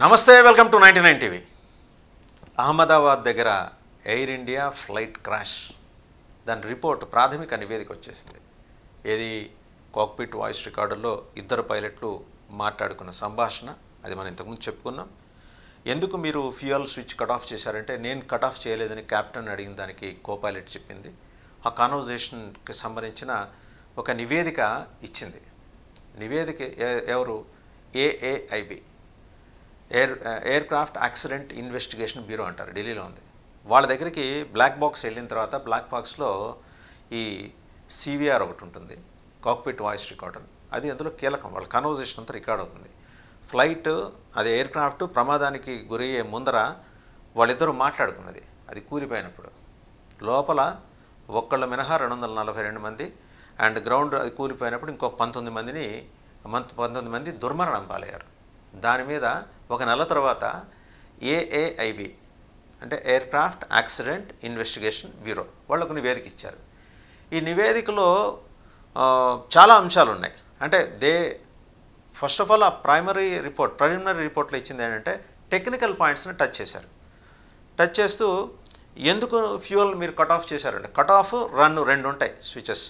నమస్తే, welcome to 99 TV. Ahmedabad దగ్గర air India flight crash, దాని రిపోర్ట్ ప్రాథమిక నివేదిక వచ్చేసింది. ఏది కాక్పిట్ వాయిస్ రికార్డుల్లో ఇద్దరు పైలట్లు మాట్లాడుకున్న సంభాషణ. అది మనం ఇంతకుముందు చెప్పుకున్నాం. ఎందుకు మీరు ఫ్యూయల్ స్విచ్ కట్ ఆఫ్ చేశారంటే, నేను కట్ ఆఫ్ చేయలేదని క్యాప్టెన్ అడిగిన దానికి కో పైలట్ చెప్పింది. ఆ కాన్వర్జేషన్కి సంబంధించిన ఒక నివేదిక ఇచ్చింది. నివేదిక ఎవరు? AAIB, aircraft accident investigation bureau అంటారు, ఢిల్లీలో ఉంది. వాళ్ళ దగ్గరికి బ్లాక్ బాక్స్ వెళ్ళిన తర్వాత బ్లాక్ బాక్స్లో ఈ సివిఆర్ ఒకటి ఉంటుంది, కాక్పిట్ వాయిస్ రికార్డర్. అది అందులో కీలకం. వాళ్ళ కన్వర్జేషన్ అంతా రికార్డ్ అవుతుంది. ఫ్లైట్, అది ఎయిర్క్రాఫ్ట్ ప్రమాదానికి గురయ్యే ముందర వాళ్ళిద్దరూ మాట్లాడుకున్నది. అది కూలిపోయినప్పుడు లోపల ఒక్కళ్ళు మినహా 242 మంది, అండ్ గ్రౌండ్ అది కూలిపోయినప్పుడు ఇంకో 19 మంది దుర్మరణం పాలయ్యారు. దాని మీద ఒక నెల తర్వాత ఏఏఐబి అంటే ఎయిర్క్రాఫ్ట్ యాక్సిడెంట్ ఇన్వెస్టిగేషన్ బ్యూరో వాళ్ళకు నివేదిక ఇచ్చారు. ఈ నివేదికలో చాలా అంశాలు ఉన్నాయి. అంటే ఫస్ట్ ఆఫ్ ఆల్ ఆ ప్రిలిమినరీ రిపోర్ట్లో ఇచ్చింది ఏంటంటే, టెక్నికల్ పాయింట్స్ని టచ్ చేశారు. టచ్ చేస్తూ ఎందుకు ఫ్యూయల్ మీరు కట్ ఆఫ్ చేశారంటే, కట్ ఆఫ్ రన్ రెండు ఉంటాయి స్విచెస్.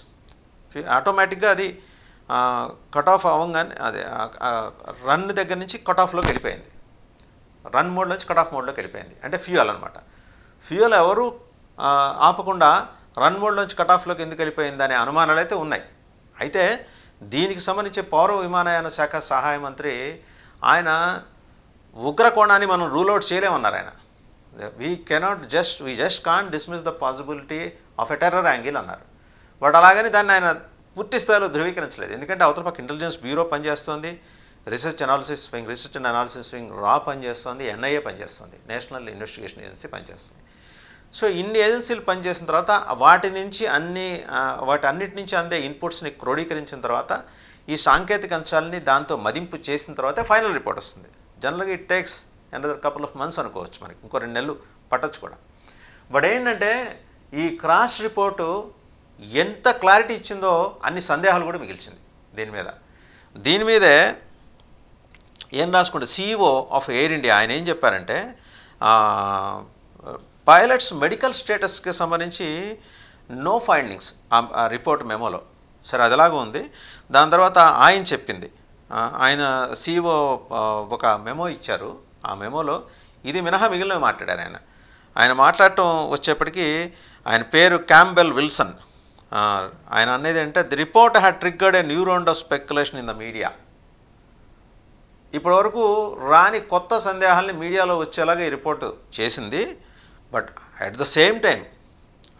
ఆటోమేటిక్గా అది కట్ ఆఫ్ అవ్వగానే అదే రన్ దగ్గర నుంచి కట్ ఆఫ్లోకి వెళ్ళిపోయింది. రన్ మోడ్ నుంచి కట్ ఆఫ్ మోడ్లోకి వెళ్ళిపోయింది. అంటే ఫ్యూయల్ అనమాట. ఫ్యూయల్ ఎవరు ఆపకుండా రన్ మోడ్ నుంచి కట్ ఆఫ్లోకి ఎందుకు వెళ్ళిపోయింది అనే అనుమానాలు అయితే ఉన్నాయి. అయితే దీనికి సంబంధించి పౌర విమానయాన శాఖ సహాయ మంత్రి ఆయన ఉగ్రకోణాన్ని మనం రూల్ అవుట్ చేయలేమన్నారు. ఆయన we just can't dismiss the possibility of a terror angle అన్నారు. బట్ అలాగని దాన్ని ఆయన పూర్తి స్థాయిలో ధృవీకరించలేదు. ఎందుకంటే అవతల పక్క ఇంటెలిజెన్స్ బ్యూరో పనిచేస్తుంది, రీసెర్చ్ అండ్ అనాలిసిస్ వింగ్ రా పనిచేస్తుంది, ఎన్ఐఏ పనిచేస్తుంది, నేషనల్ ఇన్వెస్టిగేషన్ ఏజెన్సీ పనిచేస్తుంది. సో ఇన్ని ఏజెన్సీలు పనిచేసిన తర్వాత వాటన్నిటి నుంచి అందే ఇన్పుట్స్ని క్రోడీకరించిన తర్వాత ఈ సాంకేతిక అంశాలని దాంతో మదింపు చేసిన తర్వాత ఫైనల్ రిపోర్ట్ వస్తుంది. జనరల్గా it takes another couple of months అనుకోవచ్చు, మనకి ఇంకో 2 నెలలు పట్టచ్చు కూడా. బట్ ఏంటంటే ఈ క్రాష్ రిపోర్టు ఎంత క్లారిటీ ఇచ్చిందో అన్ని సందేహాలు కూడా మిగిల్చింది దీని మీదే ఏం రాసుకుంటే, సిఇఓ ఆఫ్ ఎయిర్ ఇండియా ఆయన ఏం చెప్పారంటే, పైలట్స్ మెడికల్ స్టేటస్కి సంబంధించి నో ఫైండింగ్స్ ఆ రిపోర్ట్ మెమోలో. సరే, అది ఎలాగో ఉంది. దాని తర్వాత ఆయన చెప్పింది, ఆయన సిఇఓ ఒక మెమో ఇచ్చారు. ఆ మెమోలో ఇది మినహా మిగిలినవి మాట్లాడారు. ఆయన మాట్లాడటం వచ్చేప్పటికీ ఆయన పేరు క్యాంబెల్ విల్సన్. ఆయన అనేది అంటే, the report had triggered a new round of speculation in the media. ఇప్పటివరకు రాని కొత్త సందేహాలని మీడియాలో వచ్చేలాగా ఈ రిపోర్టు చేసింది. But at the same time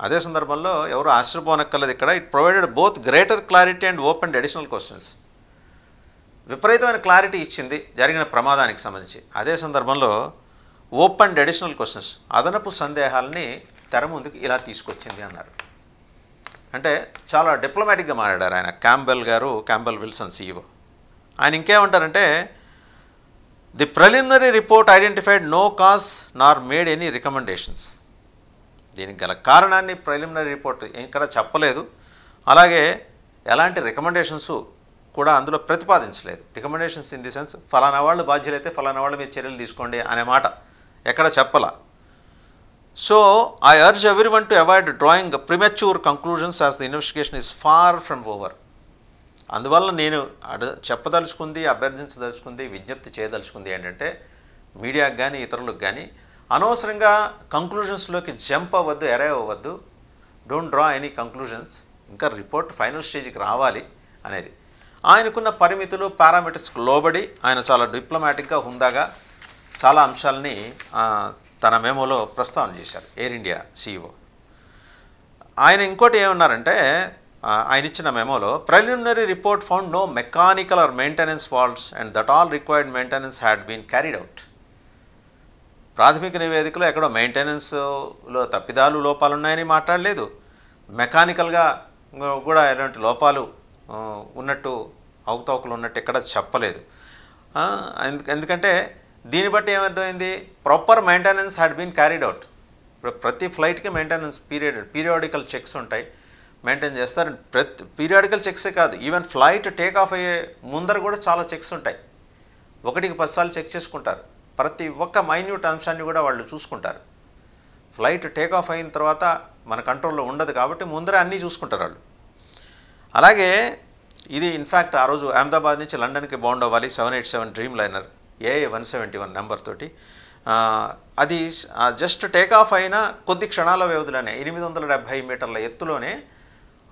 అదే సందర్భంలో ఎవరు ఆశ్చర్యపోనక్కర్లేదు ఇక్కడ, it provided both greater clarity and open additional questions. విపరీతమైన క్లారిటీ ఇచ్చింది జరిగిన ప్రమాదానికి సంబంధించి. అదే సందర్భంలో ఓపెన్ అడిషనల్ క్వశ్చన్స్, అదనపు సందేహాలని తెర ముందుకు ఇలా తీసుకొచ్చింది అన్నారు. అంటే చాలా డిప్లొమాటిక్గా మాట్లాడారు ఆయన, క్యాంబెల్ విల్సన్ సిఇఓ. ఆయన ఇంకేమంటారంటే, the preliminary report identified no cause nor made any recommendations. దీనికి గల కారణాన్ని ప్రిలిమినరీ రిపోర్ట్ ఇక్కడ చెప్పలేదు. అలాగే ఎలాంటి రికమెండేషన్స్ కూడా అందులో ప్రతిపాదించలేదు. రికమెండేషన్స్ ఇన్ ది సెన్స్ ఫలానా వాళ్ళు బాధ్యులైతే ఫలానా వాళ్ళ మీద చర్యలు తీసుకోండి అనే మాట ఎక్కడ చెప్పలా. So I urge everyone to avoid drawing premature conclusions as the investigation is far from over. అందువల్ల నేను అభ్యర్థించదలుచుకుంది, విజ్ఞప్తి చేయదలుచుకుంది ఏంటంటే, మీడియాకు కానీ ఇతరులకు కానీ అనవసరంగా కంక్లూజన్స్లోకి జంప్ అవ్వద్దు, అరైవ్ అవ్వద్దు. Don't draw any conclusions. ఇంకా రిపోర్ట్ ఫైనల్ స్టేజ్కి రావాలి అనేది. ఆయనకున్న పరిమితులు, పారామీటర్స్కి లోబడి ఆయన చాలా డిప్లొమాటిక్గా, హుందాగా చాలా అంశాలని తన మెమోలో ప్రస్తావన చేశారు ఎయిర్ ఇండియా సిఇఓ. ఆయన ఇంకోటి ఏమన్నారంటే, ఆయన ఇచ్చిన మెమోలో, preliminary report found no mechanical or maintenance faults and that all required maintenance had been carried out. ప్రాథమిక నివేదికలో ఎక్కడో మెయింటెనెన్స్లో తప్పిదాలు, లోపాలు ఉన్నాయని మాట్లాడలేదు. మెకానికల్గా కూడా ఎలాంటి లోపాలు ఉన్నట్టు, అవకతవకలు ఉన్నట్టు ఎక్కడ చెప్పలేదు. ఎందుకంటే దీన్ని బట్టి ఏమర్థమైంది, proper maintenance had been carried out. ప్రతి ఫ్లైట్కి మెయింటెనెన్స్ పీరియాడికల్ చెక్స్ ఉంటాయి, మెయింటైన్ చేస్తారు. పీరియాడికల్ చెక్సే కాదు, ఈవెన్ ఫ్లైట్ టేక్ ఆఫ్ అయ్యే ముందర కూడా చాలా చెక్స్ ఉంటాయి. 1కి 10 సార్లు చెక్ చేసుకుంటారు. ప్రతి ఒక్క మైన్యూట్ అంశాన్ని కూడా వాళ్ళు చూసుకుంటారు. ఫ్లైట్ టేక్ ఆఫ్ అయిన తర్వాత మన కంట్రోల్లో ఉండదు కాబట్టి ముందరే అన్నీ చూసుకుంటారు వాళ్ళు. అలాగే ఇది ఇన్ఫ్యాక్ట్ ఆ రోజు అహ్మదాబాద్ నుంచి లండన్కి బౌండ్ అవ్వాలి 787 డ్రీమ్ లైనర్ AA171 నెంబర్ తోటి. అది జస్ట్ టేక్ ఆఫ్ అయిన కొద్ది క్షణాల వ్యవధిలోనే 870 మీటర్ల ఎత్తులోనే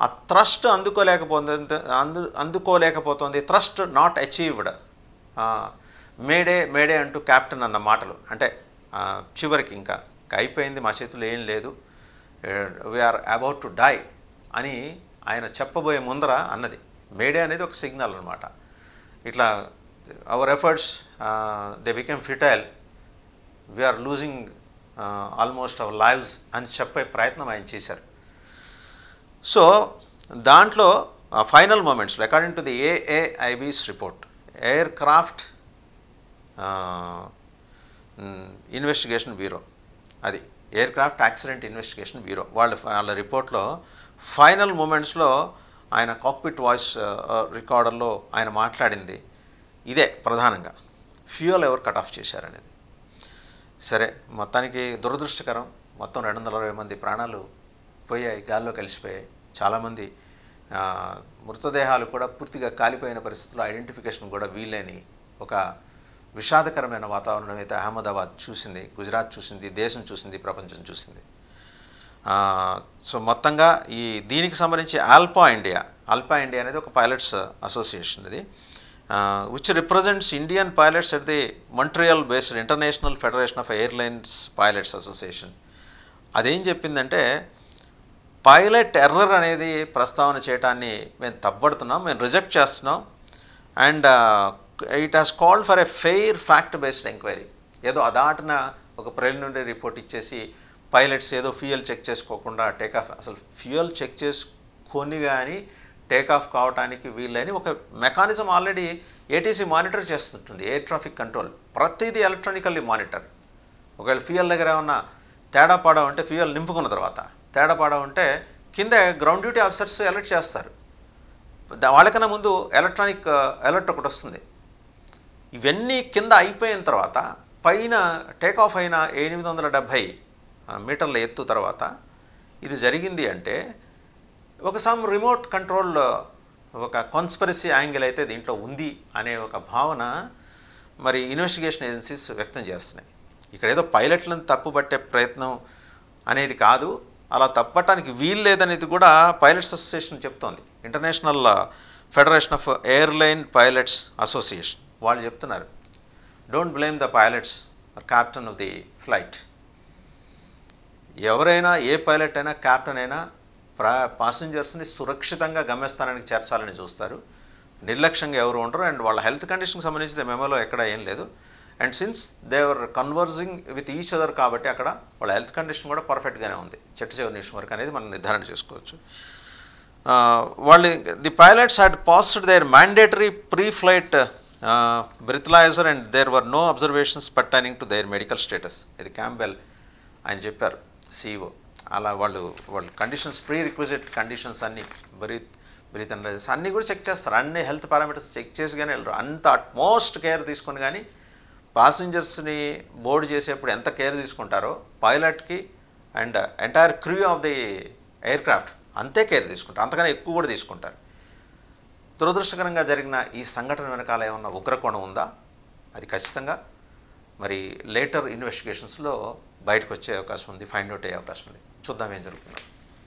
ఆ థ్రస్ట్ అందుకోలేకపోతుంది. థ్రస్ట్ నాట్ అచీవ్డ్, మేడే అంటూ క్యాప్టెన్ అన్న మాటలు. అంటే చివరికి ఇంకా అయిపోయింది, మా చేతుల్లో ఏం లేదు, వీఆర్ అబౌట్ టు డై అని ఆయన చెప్పబోయే ముందర అన్నది. మేడే అనేది ఒక సిగ్నల్ అనమాట. ఇట్లా our efforts they became futile, we're losing almost our lives అని చెప్పే ప్రయత్నం ఆయన చేశారు. సో దాంట్లో ఫైనల్ మూమెంట్స్లో according to the AAIB's report, aircraft investigation bureau, అది aircraft accident investigation bureau వాళ్ళ రిపోర్ట్లో ఫైనల్ మూమెంట్స్లో ఆయన కాక్పిట్ వాయిస్ రికార్డర్లో ఆయన మాట్లాడింది ఇదే ప్రధానంగా, ఫ్యూయల్ ఎవరు కట్ ఆఫ్ చేశారనేది. సరే, మొత్తానికి దురదృష్టకరం, మొత్తం 220 మంది ప్రాణాలు పోయాయి, గాల్లో కలిసిపోయాయి. చాలామంది మృతదేహాలు కూడా పూర్తిగా కాలిపోయిన పరిస్థితుల్లో ఐడెంటిఫికేషన్ కూడా వీలేని ఒక విషాదకరమైన వాతావరణం అయితే అహ్మదాబాద్ చూసింది, గుజరాత్ చూసింది, దేశం చూసింది, ప్రపంచం చూసింది. సో మొత్తంగా దీనికి సంబంధించి ఆల్పా ఇండియా అనేది ఒక పైలట్స్ అసోసియేషన్, ఇది which represents Indian pilots at the Montreal based International Federation of Airlines Pilots Association. అదేం చెప్పిందంటే, పైలట్ ఎర్రర్ అనేది ప్రస్తావన చేయటాన్ని మేము తప్పబడుతున్నాం, మేము రిజెక్ట్ చేస్తున్నాం. And it has called for a fair fact based enquiry. ఏదో అదాటన ఒక ప్రిలిమినరీ రిపోర్ట్ ఇచ్చేసి పైలట్స్ ఏదో ఫ్యూయల్ చెక్ చేసుకోకుండా టేకాఫ్, అసలు ఫ్యూయల్ చెక్ చేసుకొని కానీ టేకాఫ్ కావడానికి వీళ్ళని ఒక మెకానిజం ఆల్రెడీ ATC మానిటర్ చేస్తుంటుంది, ఎయిర్ ట్రాఫిక్ కంట్రోల్. ప్రతిదీ ఎలక్ట్రానికల్లీ మానిటర్. ఒకవేళ ఫ్యూయల్ దగ్గర ఏమన్నా తేడా పాడా ఉంటే, ఫ్యూయల్ నింపుకున్న తర్వాత తేడా పాడా ఉంటే కింద గ్రౌండ్ డ్యూటీ ఆఫీసర్స్ అలర్ట్ చేస్తారు. వాళ్ళకన్నా ముందు ఎలక్ట్రానిక్ అలర్ట్ ఒకటి వస్తుంది. ఇవన్నీ కింద అయిపోయిన తర్వాత పైన టేకాఫ్ అయిన 870 మీటర్ల ఎత్తు తర్వాత ఇది జరిగింది అంటే ఒక సమ్ రిమోట్ కంట్రోల్, ఒక కాన్స్పిరసీ యాంగిల్ అయితే దీంట్లో ఉంది అనే ఒక భావన మరి ఇన్వెస్టిగేషన్ ఏజెన్సీస్ వ్యక్తం చేస్తున్నాయి. ఇక్కడ ఏదో పైలట్లను తప్పుపట్టే ప్రయత్నం అనేది కాదు, అలా తప్పటానికి వీలు లేదనేది కూడా పైలట్స్ అసోసియేషన్ చెప్తోంది. International federation of airline pilots association వాళ్ళు చెప్తున్నారు, don't blame the pilots or captain of the flight. ఎవరైనా, ఏ పైలట్ అయినా, క్యాప్టెన్ అయినా పాసెంజర్స్ని సురక్షితంగా గమ్యస్థానానికి చేర్చాలని చూస్తారు. నిర్లక్ష్యంగా ఎవరు ఉండరు. అండ్ వాళ్ళ హెల్త్ కండిషన్కి సంబంధించిన మెమోలో ఎక్కడ ఏం లేదు. And since they're converging with each other కాబట్టి అక్కడ వాళ్ళ హెల్త్ కండిషన్ కూడా పర్ఫెక్ట్గానే ఉంది చివరి నిమిషం వరకు అనేది మనం నిర్ధారణ చేసుకోవచ్చు. వాళ్ళు the pilots had passed their mandatory pre flight breathalyser and there were no observations pertaining to their medical status. ఇది క్యాంబెల్ ఆయన చెప్పారు, CEO. అలా వాళ్ళు కండిషన్స్, ప్రీ రిక్విజిట్ కండిషన్స్ అన్నీ, బ్రీత్ అనలైజర్స్ అన్నీ కూడా చెక్ చేస్తారు. అన్ని హెల్త్ పారామీటర్స్ చెక్ చేసి కానీ వెళ్ళరు. అంత అట్మోస్ట్ కేర్ తీసుకొని కానీ పాసెంజర్స్ని బోర్డు చేసేప్పుడు ఎంత కేర్ తీసుకుంటారో పైలట్కి and entire crew of the aircraft అంతే కేర్ తీసుకుంటారు, అంతకన్నా ఎక్కువ కూడా తీసుకుంటారు. దురదృష్టకరంగా జరిగిన ఈ సంఘటన వెనకాల ఏమన్నా ఉగ్రకోణం ఉందా? అది ఖచ్చితంగా మరి లేటర్ ఇన్వెస్టిగేషన్స్లో బయటకు వచ్చే అవకాశం ఉంది, ఫైండ్ అవుట్ అయ్యే అవకాశం ఉంది. చూద్దాం ఏం జరుగుతుందో.